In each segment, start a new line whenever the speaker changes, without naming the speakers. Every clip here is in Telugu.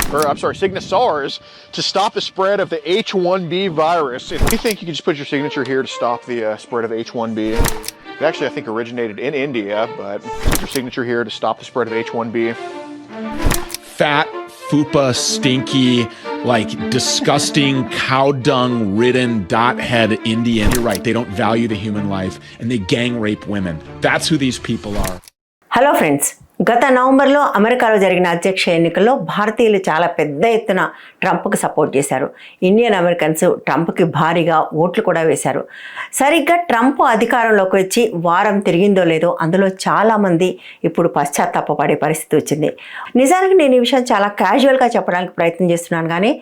signatories to stop the spread of the H1B virus. If you think you can just put your signature here to stop the spread of H1B. It actually, I think, originated in India, but put your signature here to stop the spread of H1B.
Fat, fupa, stinky, like disgusting, cow dung ridden, dot head Indian. You're right, they don't value the human life and they gang rape women. That's who these people are.
Hello friends, గత నవంబర్లో అమెరికాలో జరిగిన అధ్యక్ష ఎన్నికల్లో భారతీయులు చాలా పెద్ద ఎత్తున ట్రంప్కి సపోర్ట్ చేశారు. ఇండియన్ అమెరికన్స్ ట్రంప్కి భారీగా ఓట్లు కూడా వేశారు. సరిగ్గా ట్రంప్ అధికారంలోకి వచ్చి వారం తిరిగిందో లేదో అందులో చాలామంది ఇప్పుడు పశ్చాత్తాపపడే పరిస్థితి వచ్చింది. నిజానికి నేను ఈ విషయం చాలా క్యాజువల్గా చెప్పడానికి ప్రయత్నం చేస్తున్నాను, కానీ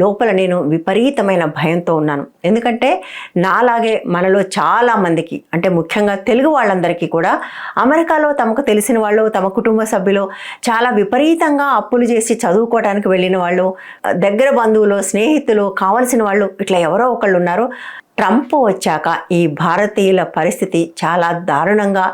లోపల నేను విపరీతమైన భయంతో ఉన్నాను. ఎందుకంటే నాలాగే మనలో చాలామందికి, అంటే ముఖ్యంగా తెలుగు వాళ్ళందరికీ కూడా అమెరికాలో తమకు తెలిసిన వాళ్ళు, తమ కుటుంబ సభ్యులు చాలా విపరీతంగా అప్పులు చేసి చదువుకోవడానికి వెళ్ళిన వాళ్ళు, దగ్గర బంధువులు, స్నేహితులు, కావలసిన వాళ్ళు, ఇట్లా ఎవరో ఒకళ్ళు ఉన్నారు. ట్రంప్ వచ్చాక ఈ భారతీయుల పరిస్థితి చాలా దారుణంగా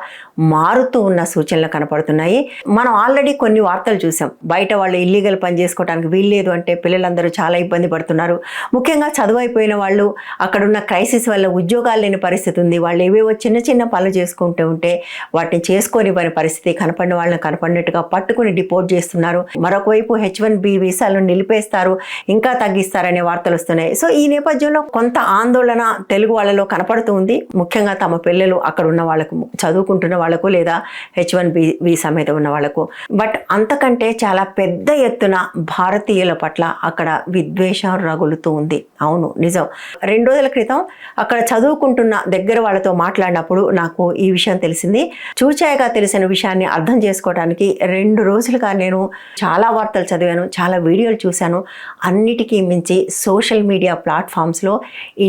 మారుతూ ఉన్న సూచనలు కనపడుతున్నాయి. మనం ఆల్రెడీ కొన్ని వార్తలు చూసాం. బయట వాళ్ళు ఇల్లీగల్ పని చేసుకోవడానికి వీల్లేదు అంటే పిల్లలందరూ చాలా ఇబ్బంది పడుతున్నారు. ముఖ్యంగా చదువు అయిపోయిన వాళ్ళు, అక్కడున్న క్రైసిస్ వల్ల ఉద్యోగాలు లేని పరిస్థితి ఉంది. వాళ్ళు ఏవేవో చిన్న చిన్న పనులు చేసుకుంటూ ఉంటే వాటిని చేసుకోనివ్వని పరిస్థితి, కనపడిన వాళ్ళని కనపడినట్టుగా పట్టుకుని డిపోర్ట్ చేస్తున్నారు. మరొక వైపు H1B వీసాలను నిలిపేస్తారు, ఇంకా తగ్గిస్తారనే వార్తలు వస్తున్నాయి. సో ఈ నేపథ్యంలో కొంత ఆందోళన తెలుగు వాళ్ళలో కనపడుతూ ఉంది. ముఖ్యంగా తమ పిల్లలు అక్కడ ఉన్న వాళ్ళకు, చదువుకుంటున్న వాళ్ళకు, లేదా H1B వీసా మీద ఉన్న వాళ్ళకు. బట్ అంతకంటే చాలా పెద్ద ఎత్తున భారతీయుల పట్ల అక్కడ విద్వేషం రగులుతూ ఉంది. అవును, నిజం. 2 రోజుల క్రితం అక్కడ చదువుకుంటున్న దగ్గర వాళ్ళతో మాట్లాడినప్పుడు నాకు ఈ విషయం తెలిసింది. చూచాయగా తెలిసిన విషయాన్ని అర్థం చేసుకోవడానికి 2 రోజులుగా నేను చాలా వార్తలు చదివాను, చాలా వీడియోలు చూశాను. అన్నిటికీ మించి సోషల్ మీడియా ప్లాట్ఫామ్స్లో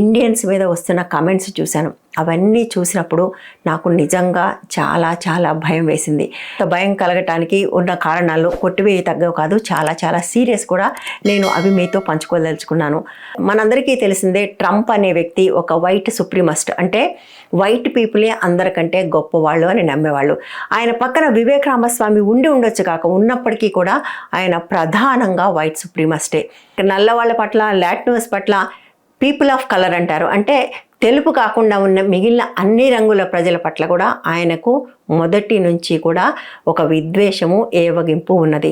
ఇండియన్స్ మీద వస్తున్న కామెంట్స్ చూశాను. అవన్నీ చూసినప్పుడు నాకు నిజంగా చాలా చాలా భయం వేసింది. భయం కలగటానికి ఉన్న కారణాలు కొట్టివేయి తగ్గవు కాదు, చాలా చాలా సీరియస్ కూడా. నేను అవి మీతో పంచుకోదలుచుకున్నాను. మనందరికీ తెలిసిందే, ట్రంప్ అనే వ్యక్తి ఒక వైట్ సుప్రీమస్ట్, అంటే వైట్ పీపులే అందరికంటే గొప్పవాళ్ళు అని నమ్మేవాళ్ళు. ఆయన పక్కన వివేక్ రామస్వామి ఉండి ఉండొచ్చు కాక, ఉన్నప్పటికీ కూడా ఆయన ప్రధానంగా వైట్ సుప్రీమస్టే. నల్లవాళ్ళ పట్ల, లాటినోస్ పట్ల, పీపుల్ ఆఫ్ కలర్ అంటారు, అంటే తెలుపు కాకుండా ఉన్న మిగిలిన అన్ని రంగుల ప్రజల పట్ల కూడా ఆయనకు మొదటి నుంచి కూడా ఒక విద్వేషము, ఏవగింపు ఉన్నది.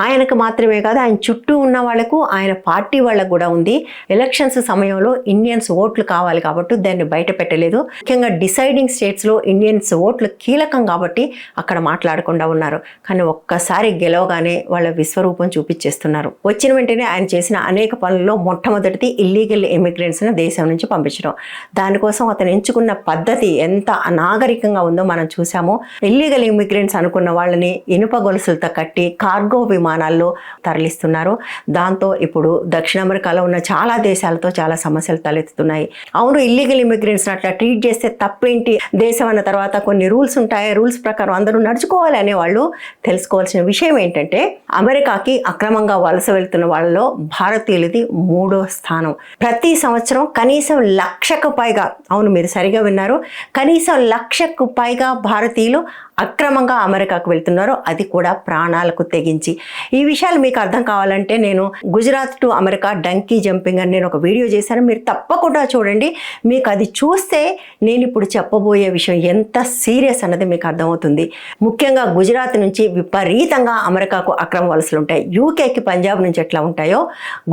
ఆయనకు మాత్రమే కాదు, ఆయన చుట్టూ ఉన్న వాళ్లకు, ఆయన పార్టీ వాళ్ళకు కూడా ఉంది. ఎలక్షన్స్ సమయంలో ఇండియన్స్ ఓట్లు కావాలి కాబట్టి దాన్ని బయట పెట్టలేదు. ముఖ్యంగా డిసైడింగ్ స్టేట్స్లో ఇండియన్స్ ఓట్లు కీలకం కాబట్టి అక్కడ మాట్లాడకుండా ఉన్నారు. కానీ ఒక్కసారి గెలవగానే వాళ్ళ విశ్వరూపం చూపించేస్తున్నారు. వచ్చిన వెంటనే ఆయన చేసిన అనేక పనుల్లో మొట్టమొదటిది ఇల్లీగల్ ఇమిగ్రెంట్స్ని దేశం నుంచి పంపించడం. దానికోసం అతను ఎంచుకున్న పద్ధతి ఎంత అనాగరికంగా ఉందో మనం చూసాము. ఇల్లీగల్ ఇమిగ్రెంట్స్ అనుకున్న వాళ్ళని ఇనుప గొలుసులతో కట్టి కార్గో విమానాల్లో తరలిస్తున్నారు. దాంతో ఇప్పుడు దక్షిణ అమెరికాలో ఉన్న చాలా దేశాలతో చాలా సమస్యలు తలెత్తుతున్నాయి. అవును, ఇల్లీగల్ ఇమిగ్రెంట్స్ అట్లా ట్రీట్ చేస్తే తప్పేంటి? దేశం అన్న తర్వాత కొన్ని రూల్స్ ఉంటాయి, రూల్స్ ప్రకారం అందరూ నడుచుకోవాలి అనే వాళ్ళు తెలుసుకోవాల్సిన విషయం ఏంటంటే, అమెరికాకి అక్రమంగా వలస వెళ్తున్న వాళ్ళలో భారతీయులది 3వ స్థానం. ప్రతి సంవత్సరం కనీసం 1,00,000కు పైగా, అవును మీరు సరిగా విన్నారు, కనీసం 1,00,000కు పైగా భారతీయులు అక్రమంగా అమెరికాకు వెళ్తున్నారు, అది కూడా ప్రాణాలకు తెగించి. ఈ విషయాలు మీకు అర్థం కావాలంటే నేను Gujarat to America donkey jumping అని నేను ఒక వీడియో చేశాను, మీరు తప్పకుండా చూడండి. మీకు అది చూస్తే నేను ఇప్పుడు చెప్పబోయే విషయం ఎంత సీరియస్ అన్నది మీకు అర్థమవుతుంది. ముఖ్యంగా గుజరాత్ నుంచి విపరీతంగా అమెరికాకు అక్రమ వలసలు ఉంటాయి. యూకేకి పంజాబ్ నుంచి ఎట్లా ఉంటాయో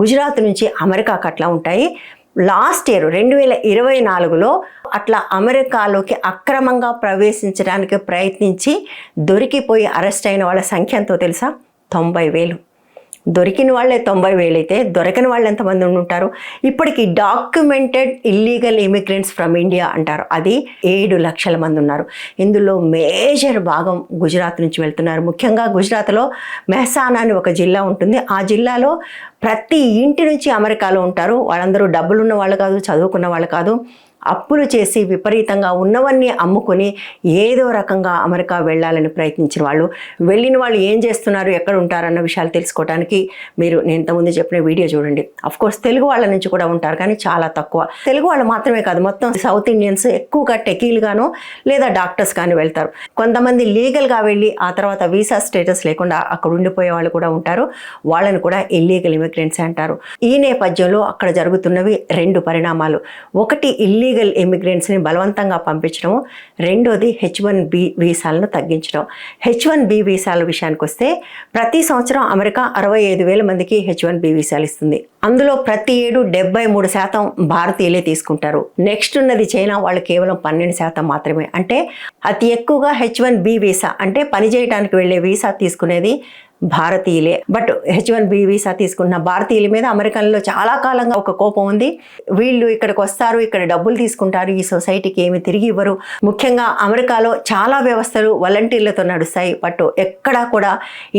గుజరాత్ నుంచి అమెరికాకు అట్లా ఉంటాయి. లాస్ట్ ఇయర్ 2024లో అట్లా అమెరికాలోకి అక్రమంగా ప్రవేశించడానికి ప్రయత్నించి దొరికిపోయి అరెస్ట్ అయిన వాళ్ళ సంఖ్య ఎంతో తెలుసా? 90,000. దొరికిన వాళ్ళే 90,000 అయితే దొరకని వాళ్ళు ఎంతమంది ఉంటారు? ఇప్పటికి documented illegal immigrants from India అంటారు, అది 7 లక్షల మంది ఉన్నారు. ఇందులో మేజర్ భాగం గుజరాత్ నుంచి వెళ్తున్నారు. ముఖ్యంగా గుజరాత్లో మెహసానా అని ఒక జిల్లా ఉంటుంది. ఆ జిల్లాలో ప్రతి ఇంటి నుంచి అమెరికాలో ఉంటారు. వాళ్ళందరూ డబ్బులున్న వాళ్ళు కాదు, చదువుకున్న వాళ్ళు కాదు. అప్పులు చేసి విపరీతంగా ఉన్నవన్నీ అమ్ముకొని ఏదో రకంగా అమెరికా వెళ్ళాలని ప్రయత్నించిన వాళ్ళు, వెళ్ళిన వాళ్ళు ఏం చేస్తున్నారు, ఎక్కడ ఉంటారన్న విషయాలు తెలుసుకోవడానికి మీరు నేను ఇంతకుముందు చెప్పిన వీడియో చూడండి. కోర్స్ తెలుగు వాళ్ళ నుంచి కూడా ఉంటారు, కానీ చాలా తక్కువ. తెలుగు వాళ్ళు మాత్రమే కాదు, మొత్తం సౌత్ ఇండియన్స్ ఎక్కువగా టెకీలుగాను లేదా డాక్టర్స్ కానీ వెళ్తారు. కొంతమంది లీగల్గా వెళ్ళి ఆ తర్వాత వీసా స్టేటస్ లేకుండా అక్కడ ఉండిపోయే వాళ్ళు కూడా ఉంటారు. వాళ్ళని కూడా ఇల్లీగల్ ఇమిగ్రెంట్స్ అంటారు. ఈ నేపథ్యంలో అక్కడ జరుగుతున్నవి 2 పరిణామాలు. ఒకటి ఇల్లీగల్ ఇమిగ్రెంట్స్ని బలవంతంగా పంపించడం, రెండోది H1B వీసాలను తగ్గించడం. H1B వీసాల విషయానికి వస్తే ప్రతి సంవత్సరం అమెరికా 65,000 మందికి H1B వీసాలు ఇస్తుంది. అందులో ప్రతి ఏడు 73% భారతీయులే తీసుకుంటారు. నెక్స్ట్ ఉన్నది చైనా, వాళ్ళు కేవలం 12% మాత్రమే. అంటే అతి ఎక్కువగా H1B వీసా అంటే పని చేయడానికి వెళ్ళే వీసా తీసుకునేది భారతీయులే. బట్ H1B వీసా తీసుకున్న భారతీయుల మీద అమెరికన్లో చాలా కాలంగా ఒక కోపం ఉంది. వీళ్ళు ఇక్కడికి వస్తారు, ఇక్కడ డబ్బులు తీసుకుంటారు, ఈ సొసైటీకి ఏమి తిరిగి ఇవ్వరు. ముఖ్యంగా అమెరికాలో చాలా వ్యవస్థలు వాలంటీర్లతో నడుస్తాయి, బట్ ఎక్కడా కూడా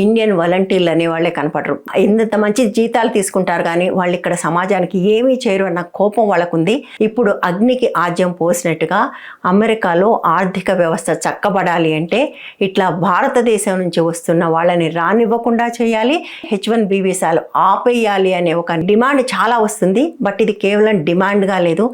ఇండియన్ వాలంటీర్లు అనే వాళ్ళే కనపడరు. ఇంత మంచి జీతాలు తీసుకుంటారు కానీ వాళ్ళు ఇక్కడ సమాజానికి ఏమీ చేయరు అన్న కోపం వాళ్ళకుంది. ఇప్పుడు అగ్నికి ఆజ్యం పోసినట్టుగా అమెరికాలో ఆర్థిక వ్యవస్థ చక్కబడాలి అంటే ఇట్లా భారతదేశం నుంచి వస్తున్న వాళ్ళని ఇవ్వకుండా చేయాలి, H1B వీసాలు ఆపేయాలి అనే ఒక డిమాండ్ చాలా వస్తుంది. బట్ ఇది కేవలం డిమాండ్గా లేదు,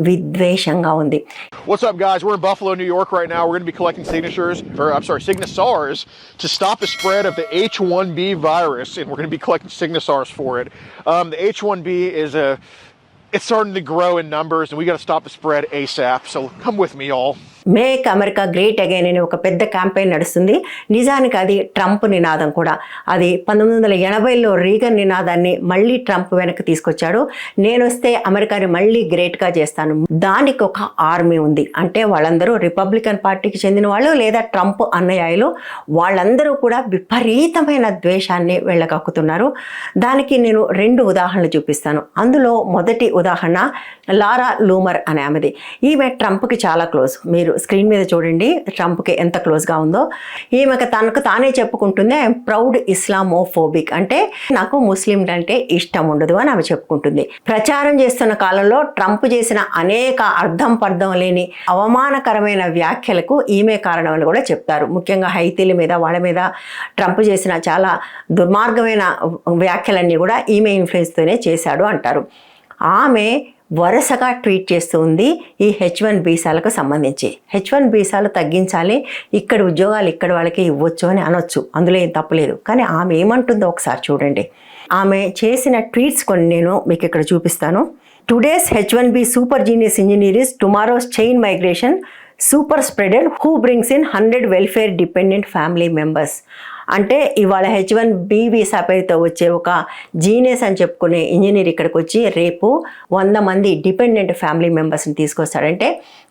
విద్వేషంగా ఉంది.
What's up, guys? We're in Buffalo, New York right now. We're going to be collecting signatars to stop the spread of the H1B virus, and we're going to be collecting signatars for it. The H1B it's starting to grow in numbers, and we got to stop the spread ASAP. So come with me, y'all.
Make America great again అనే ఒక పెద్ద క్యాంపెయిన్ నడుస్తుంది. నిజానికి అది ట్రంప్ నినాదం కూడా. అది 1980లో రీగన్ నినాదాన్ని మళ్ళీ ట్రంప్ వెనక్కి తీసుకొచ్చాడు. నేను వస్తే అమెరికాని మళ్ళీ గ్రేట్గా చేస్తాను. దానికి ఒక ఆర్మీ ఉంది. అంటే వాళ్ళందరూ రిపబ్లికన్ పార్టీకి చెందిన వాళ్ళు లేదా ట్రంప్ అన్నయాయులు. వాళ్ళందరూ కూడా విపరీతమైన ద్వేషాన్ని వెళ్ళగక్కుతున్నారు. దానికి నేను 2 ఉదాహరణలు చూపిస్తాను. అందులో మొదటి ఉదాహరణ లారా లూమర్ అనే ఆమెది. ఈమె ట్రంప్కి చాలా క్లోజ్. మీరు స్క్రీన్ మీద చూడండి ట్రంప్కి ఎంత క్లోజ్గా ఉందో. ఈమెకు తనకు తానే చెప్పుకుంటుంది ఐఎమ్ ప్రౌడ్ ఇస్లామోఫోబిక్, అంటే నాకు ముస్లింలు అంటే ఇష్టం ఉండదు అని ఆమె చెప్పుకుంటుంది. ప్రచారం చేస్తున్న కాలంలో ట్రంప్ చేసిన అనేక అర్థం పర్థం లేని అవమానకరమైన వ్యాఖ్యలకు ఈమె కారణం అని కూడా చెప్తారు. ముఖ్యంగా హైతీల మీద వాళ్ళ మీద ట్రంప్ చేసిన చాలా దుర్మార్గమైన వ్యాఖ్యలన్నీ కూడా ఈమె ఇన్ఫ్లుయెన్స్తోనే చేశాడు అంటారు. ఆమె వరుసగా ట్వీట్ చేస్తూ ఉంది ఈ H1 వీసాలకు సంబంధించి. H1 వీసాలు తగ్గించాలి, ఇక్కడ ఉద్యోగాలు ఇక్కడ వాళ్ళకి ఇవ్వచ్చు అని అనొచ్చు, అందులో ఏం తప్పులేదు. కానీ ఆమె ఏమంటుందో ఒకసారి చూడండి. ఆమె చేసిన ట్వీట్స్ కొన్ని నేను మీకు ఇక్కడ చూపిస్తాను. Today's H1B super genius engineer is tomorrow's chain migration super spreader who brings in 100 welfare dependent family members. అంటే ఇవాళ H1B వీసా పేరుతో వచ్చే ఒక జీనియస్ అని చెప్పుకునే ఇంజనీర్ ఇక్కడికి వచ్చి రేపు 100 మంది డిపెండెంట్ ఫ్యామిలీ మెంబర్స్ని తీసుకొస్తాడంటే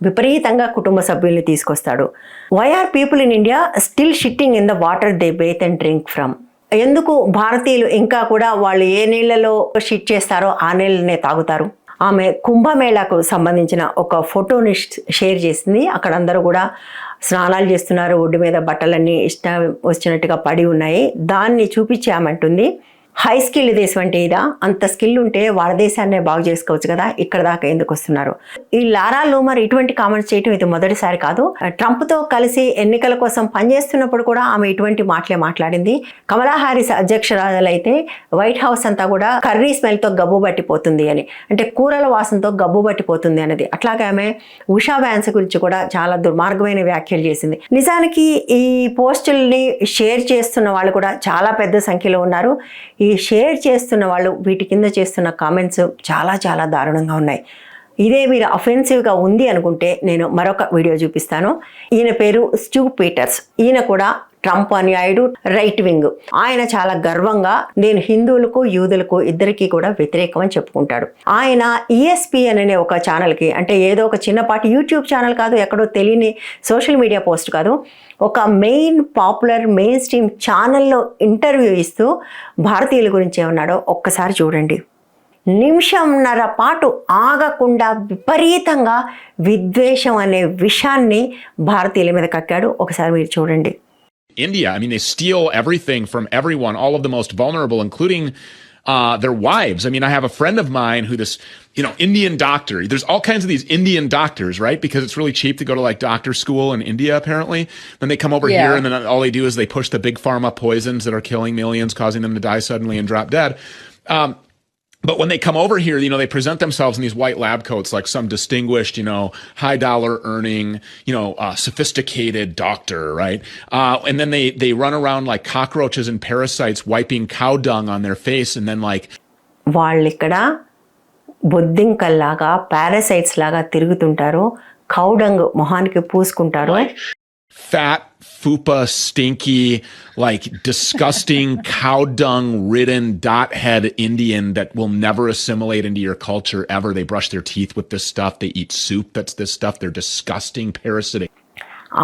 విపరీతంగా కుటుంబ సభ్యుల్ని తీసుకొస్తాడు. Why are people in India still shitting in the water they bathe and drink from. ఎందుకు భారతీయులు ఇంకా కూడా వాళ్ళు ఏ నీళ్లలో షిట్ చేస్తారో ఆ నీళ్ళనే తాగుతారు. ఆమె కుంభమేళాకు సంబంధించిన ఒక ఫోటోని షేర్ చేసింది. అక్కడ అందరూ కూడా స్నానాలు చేస్తున్నారు, ఒడ్డు మీద బట్టలన్నీ ఇష్టం వచ్చినట్టుగా పడి ఉన్నాయి. దాన్ని చూపించి ఆమంటుంది హై స్కిల్ దేశం అంటే ఇదా, అంత స్కిల్ ఉంటే వాళ్ళ దేశాన్నే బాగు చేసుకోవచ్చు కదా, ఇక్కడ దాకా ఎందుకు వస్తున్నారు. ఈ లారా లూమర్ ఇటువంటి కామెంట్స్ చేయటం ఇది మొదటిసారి కాదు. ట్రంప్తో కలిసి ఎన్నికల కోసం పనిచేస్తున్నప్పుడు కూడా ఆమె ఇటువంటి మాటలే మాట్లాడింది. కమలా హారిస్ అధ్యక్షురాలైతే వైట్ హౌస్ అంతా కూడా కర్రీ స్మెల్తో గబ్బు పట్టిపోతుంది అని, అంటే కూరల వాసనతో గబ్బు పట్టిపోతుంది అనేది. అట్లాగే ఆమె ఉషా వ్యాన్స్ గురించి కూడా చాలా దుర్మార్గమైన వ్యాఖ్యలు చేసింది. నిజానికి ఈ పోస్టుల్ని షేర్ చేస్తున్న వాళ్ళు కూడా చాలా పెద్ద సంఖ్యలో ఉన్నారు. ఈ షేర్ చేస్తున్న వాళ్ళు వీటి కింద చేస్తున్న కామెంట్స్ చాలా చాలా దారుణంగా ఉన్నాయి. ఇదే మీరు అఫెన్సివ్గా ఉంది అనుకుంటే నేను మరొక వీడియో చూపిస్తాను. ఈయన పేరు స్టూ పీటర్స్. ఈయన కూడా ట్రంప్ అనుయాయుడు, రైట్ వింగ్. ఆయన చాలా గర్వంగా నేను హిందువులకు యూదులకు ఇద్దరికీ కూడా వ్యతిరేకం అని చెప్పుకుంటాడు. ఆయన ESPN అనే ఒక ఛానల్కి, అంటే ఏదో ఒక చిన్నపాటి యూట్యూబ్ ఛానల్ కాదు, ఎక్కడో తెలియని సోషల్ మీడియా పోస్ట్ కాదు, ఒక పాపులర్ మెయిన్ స్ట్రీమ్ ఛానల్లో ఇంటర్వ్యూ ఇస్తూ భారతీయుల గురించి ఏమన్నాడో ఒక్కసారి చూడండి. నిమిషంన్నర పాటు ఆగకుండా విపరీతంగా విద్వేషం అనే విషాన్ని భారతీయుల మీద కక్కాడు. ఒకసారి మీరు చూడండి.
India, I mean, they steal everything from everyone, all of the most vulnerable, including their wives. I mean, I have a friend of mine who Indian doctor. There's all kinds of these Indian doctors, right? Because it's really cheap to go to like doctor school in India, apparently. Then they come over here and then all they do is they push the big pharma poisons that are killing millions, causing them to die suddenly and drop dead. But when they come over here, they present themselves in these white lab coats like some distinguished, high dollar earning, sophisticated doctor, right? And then they run around like cockroaches and parasites wiping cow dung on their face and then like
వాళ్ళిక్కడ బొద్దింకల్లాగా పారాసైట్స్ లాగా తిరుగుతుంటారు, కౌడంగ్ మొహానికి పూసుకుంటారు.
Fat, fupa, stinky, like disgusting cow dung ridden dot-head Indian that will never assimilate into your culture ever. They brush their teeth with this stuff. They eat soup that's this stuff. They're disgusting, parasitic.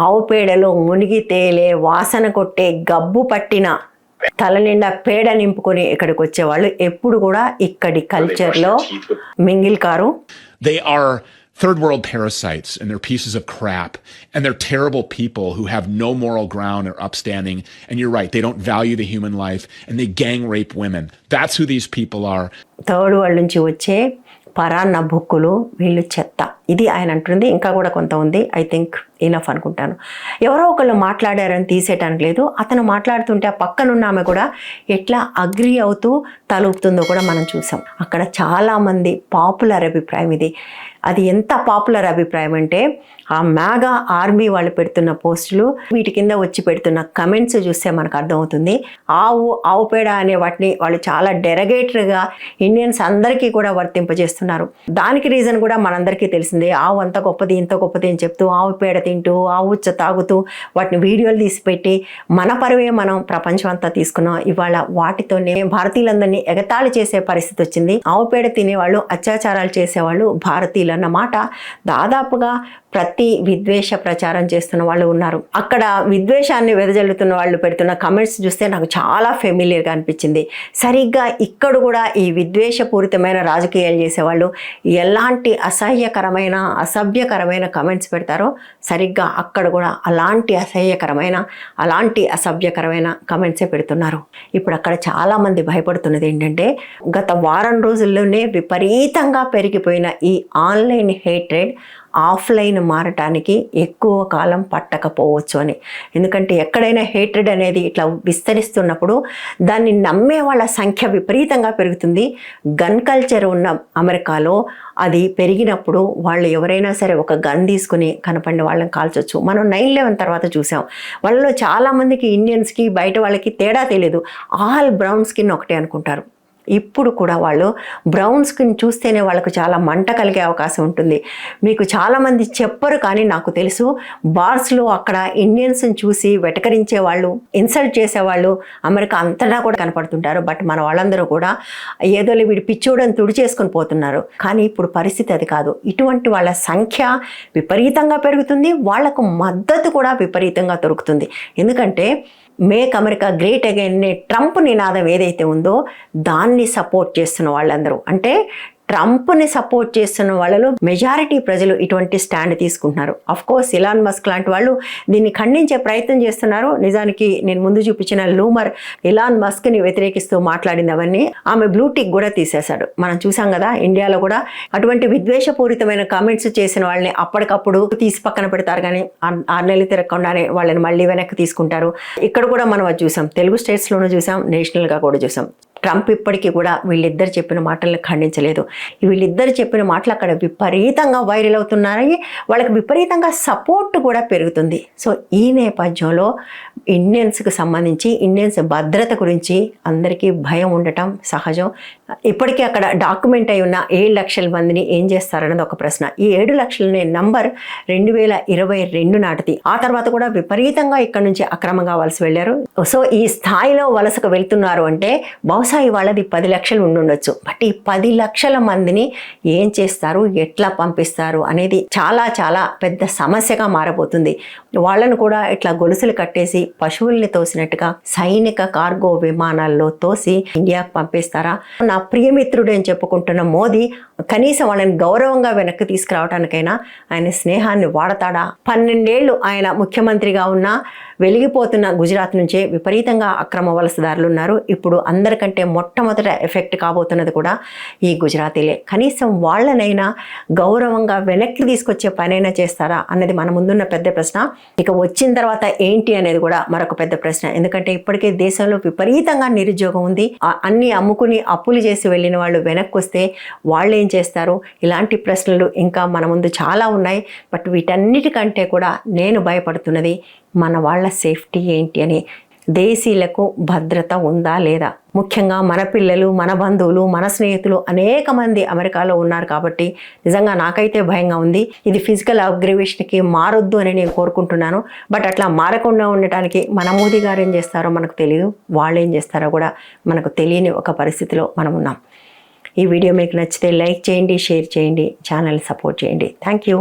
ఆవు పేడలో మునిగి తేలే వాసన కొట్టే గబ్బు పట్టిన తల నిండా పేడ నింపుకొని ఇక్కడికి వచ్చేవాళ్ళు ఎప్పుడు కూడా ఇక్కడి కల్చర్లో mingle car.
They are third world parasites and they're pieces of crap and they're terrible people who have no moral ground or upstanding. And you're right, they don't value the human life and they gang rape women. That's who these people are.
Third world నుంచి వచ్చే పరాన్న బుక్కులు, వీళ్ళు చెత్త. ఇది ఆయన అంటుంది. ఇంకా కూడా కొంత ఉంది. ఐ థింక్ ఇనఫ్ అనుకుంటాను. ఎవరో ఒకళ్ళు మాట్లాడారని తీసేయటానికి లేదు. అతను మాట్లాడుతుంటే ఆ పక్కనున్న ఆమె కూడా ఎట్లా అగ్రి అవుతూ తలూపుతుందో కూడా మనం చూసాం. అక్కడ చాలామంది పాపులర్ అభిప్రాయం ఇది. అది ఎంత పాపులర్ అభిప్రాయం అంటే ఆ మ్యాగా ఆర్మీ వాళ్ళు పెడుతున్న పోస్టులు, వీటి కింద వచ్చి పెడుతున్న కమెంట్స్ చూస్తే మనకు అర్థమవుతుంది. ఆవు పేడ అనే వాటిని వాళ్ళు చాలా డెరగేటరీగా ఇండియన్స్ అందరికీ కూడా వర్తింపజేస్తున్నారు. దానికి రీజన్ కూడా మనందరికీ తెలిసిందే. ఆవు అంత గొప్పది ఇంత గొప్పది అని చెప్తూ ఆవు పేడ తింటూ ఆవు ఉచ్చ తాగుతూ వాటిని వీడియోలు తీసిపెట్టి మన పరువే మనం ప్రపంచం అంతా తీసుకున్నాం. ఇవాళ వాటితోనే భారతీయులందరినీ ఎగతాళి చేసే పరిస్థితి వచ్చింది. ఆవు పేడ తినేవాళ్ళు, అత్యాచారాలు చేసేవాళ్ళు భారతీయులు అన్నమాట దాదాపుగా ప్రతి విద్వేష ప్రచారం చేస్తున్న వాళ్ళు ఉన్నారు. అక్కడ విద్వేషాన్ని వెదజల్లుతున్న వాళ్ళు పెడుతున్న కమెంట్స్ చూస్తే నాకు చాలా ఫెమిలియర్గా అనిపించింది. సరిగ్గా ఇక్కడ కూడా ఈ విద్వేషపూరితమైన రాజకీయాలు చేసేవాళ్ళు ఎలాంటి అసహ్యకరమైన అసభ్యకరమైన కమెంట్స్ పెడతారో సరిగ్గా అక్కడ కూడా అలాంటి అసభ్యకరమైన కమెంట్సే పెడుతున్నారు. ఇప్పుడు అక్కడ చాలామంది భయపడుతున్నది ఏంటంటే గత వారం రోజుల్లోనే విపరీతంగా పెరిగిపోయిన ఈ ఆన్లైన్ హేట్రెడ్ ఆఫ్లైన్ మారటానికి ఎక్కువ కాలం పట్టకపోవచ్చు అని. ఎందుకంటే ఎక్కడైనా హేట్రెడ్ అనేది ఇట్లా విస్తరిస్తున్నప్పుడు దాన్ని నమ్మే వాళ్ళ సంఖ్య విపరీతంగా పెరుగుతుంది. గన్ కల్చర్ ఉన్న అమెరికాలో అది పెరిగినప్పుడు వాళ్ళు ఎవరైనా సరే ఒక గన్ తీసుకుని కనపడిన వాళ్ళని కాల్చొచ్చు. మనం 9/11 తర్వాత చూసాం. వాళ్ళలో చాలామందికి ఇండియన్స్కి బయట వాళ్ళకి తేడా తెలియదు. ఆల్ బ్రౌన్ స్కిన్ ఒకటే అనుకుంటారు. ఇప్పుడు కూడా వాళ్ళు బ్రౌన్ స్కిన్ చూస్తేనే వాళ్ళకు చాలా మంట కలిగే అవకాశం ఉంటుంది. మీకు చాలామంది చెప్పరు, కానీ నాకు తెలుసు బార్స్లో అక్కడ ఇండియన్స్ని చూసి వెటకరించే వాళ్ళు, ఇన్సల్ట్ చేసేవాళ్ళు అమెరికా అంతటా కూడా కనపడుతుంటారు. బట్ మన వాళ్ళందరూ కూడా ఏదో వీడి పిచ్చోడని తుడిచేసుకొని పోతున్నారు. కానీ ఇప్పుడు పరిస్థితి అది కాదు. ఇటువంటి వాళ్ళ సంఖ్య విపరీతంగా పెరుగుతుంది. వాళ్లకు మద్దతు కూడా విపరీతంగా దొరుకుతుంది. ఎందుకంటే మేక్ అమెరికా గ్రేట్ అగైన్ అనే ట్రంప్ నినాదం ఏదైతే ఉందో దాన్ని సపోర్ట్ చేస్తున్న వాళ్ళందరూ, అంటే ట్రంప్ని సపోర్ట్ చేస్తున్న వాళ్ళలో మెజారిటీ ప్రజలు ఇటువంటి స్టాండ్ తీసుకుంటున్నారు. అఫ్ కోర్స్ ఇలాన్ మస్క్ లాంటి వాళ్ళు దీన్ని ఖండించే ప్రయత్నం చేస్తున్నారు. నిజానికి నేను ముందు చూపించిన లూమర్ ఇలాన్ మస్క్ని వ్యతిరేకిస్తూ మాట్లాడింది అవన్నీ ఆమె బ్లూటిక్ కూడా తీసేశాడు. మనం చూసాం కదా ఇండియాలో కూడా అటువంటి విద్వేషపూరితమైన కామెంట్స్ చేసిన వాళ్ళని అప్పటికప్పుడు తీసి పక్కన పెడతారు, కానీ 6 నెలలు తిరగకుండానే వాళ్ళని మళ్ళీ వెనక్కి తీసుకుంటారు. ఇక్కడ కూడా మనం అది చూసాం, తెలుగు స్టేట్స్లోనూ చూసాం, నేషనల్గా కూడా చూసాం. ట్రంప్ ఇప్పటికీ కూడా వీళ్ళిద్దరు చెప్పిన మాటలను ఖండించలేదు. వీళ్ళిద్దరు చెప్పిన మాటలు అక్కడ విపరీతంగా వైరల్ అవుతున్నాయి. వాళ్ళకి విపరీతంగా సపోర్ట్ కూడా పెరుగుతుంది. సో ఈ నేపథ్యంలో ఇండియన్స్కి సంబంధించి ఇండియన్స్ భద్రత గురించి అందరికీ భయం ఉండటం సహజం. ఇప్పటికీ అక్కడ డాక్యుమెంట్ అయి ఉన్న 7 లక్షల మందిని ఏం చేస్తారన్నది ఒక ప్రశ్న. ఈ 7 లక్షలనే నంబర్ 2022 నాటిది. ఆ తర్వాత కూడా విపరీతంగా ఇక్కడ నుంచి అక్రమంగా వలస వెళ్ళారు. సో ఈ స్థాయిలో వలసకు వెళ్తున్నారు అంటే బహుశా ఇవాళది 10 లక్షలు ఉండుండొచ్చు. బట్ ఈ 10 లక్షల మందిని ఏం చేస్తారు, ఎట్లా పంపిస్తారు అనేది చాలా చాలా పెద్ద సమస్యగా మారబోతుంది. వాళ్ళను కూడా ఇట్లా గొలుసులు కట్టేసి పశువుల్ని తోసినట్టుగా సైనిక కార్గో విమానాల్లో తోసి ఇండియాకు పంపిస్తారా? నా ప్రియమిత్రుడు అని చెప్పుకుంటున్న మోదీ కనీసం వాళ్ళని గౌరవంగా వెనక్కి తీసుకురావడానికైనా ఆయన స్నేహాన్ని వాడతాడా? 12 ఏళ్ళు ఆయన ముఖ్యమంత్రిగా ఉన్న వెలిగిపోతున్న గుజరాత్ నుంచే విపరీతంగా అక్రమ వలసదారులు ఉన్నారు. ఇప్పుడు అందరికంటే మొట్టమొదట ఎఫెక్ట్ కాబోతున్నది కూడా ఈ గుజరాతీలే. కనీసం వాళ్ళనైనా గౌరవంగా వెనక్కి తీసుకొచ్చే పనైనా చేస్తారా అన్నది మన ముందున్న పెద్ద ప్రశ్న. ఇక వచ్చిన తర్వాత ఏంటి అనేది కూడా మరొక పెద్ద ప్రశ్న. ఎందుకంటే ఇప్పటికే దేశంలో విపరీతంగా నిరుద్యోగం ఉంది. అన్ని అమ్ముకుని అప్పులు చేసి వెళ్ళిన వాళ్ళు వెనక్కి వస్తే వాళ్ళు ఏం చేస్తారు? ఇలాంటి ప్రశ్నలు ఇంకా మన ముందు చాలా ఉన్నాయి. బట్ వీటన్నిటికంటే కూడా నేను భయపడుతున్నది మన వాళ్ళ సేఫ్టీ ఏంటి అని. దేశీయులకు భద్రత ఉందా లేదా? ముఖ్యంగా మన పిల్లలు, మన బంధువులు, మన స్నేహితులు అనేక మంది అమెరికాలో ఉన్నారు కాబట్టి నిజంగా నాకైతే భయంగా ఉంది. ఇది ఫిజికల్ అగ్రివేషన్కి మారొద్దు అని నేను కోరుకుంటున్నాను. బట్ అట్లా మారకుండా ఉండటానికి మన మోదీ గారు ఏం చేస్తారో మనకు తెలియదు, వాళ్ళు ఏం చేస్తారో కూడా మనకు తెలియని ఒక పరిస్థితిలో మనం ఉన్నాం. ఈ వీడియో మీకు నచ్చితే లైక్ చేయండి, షేర్ చేయండి, ఛానల్ సపోర్ట్ చేయండి. Thank you.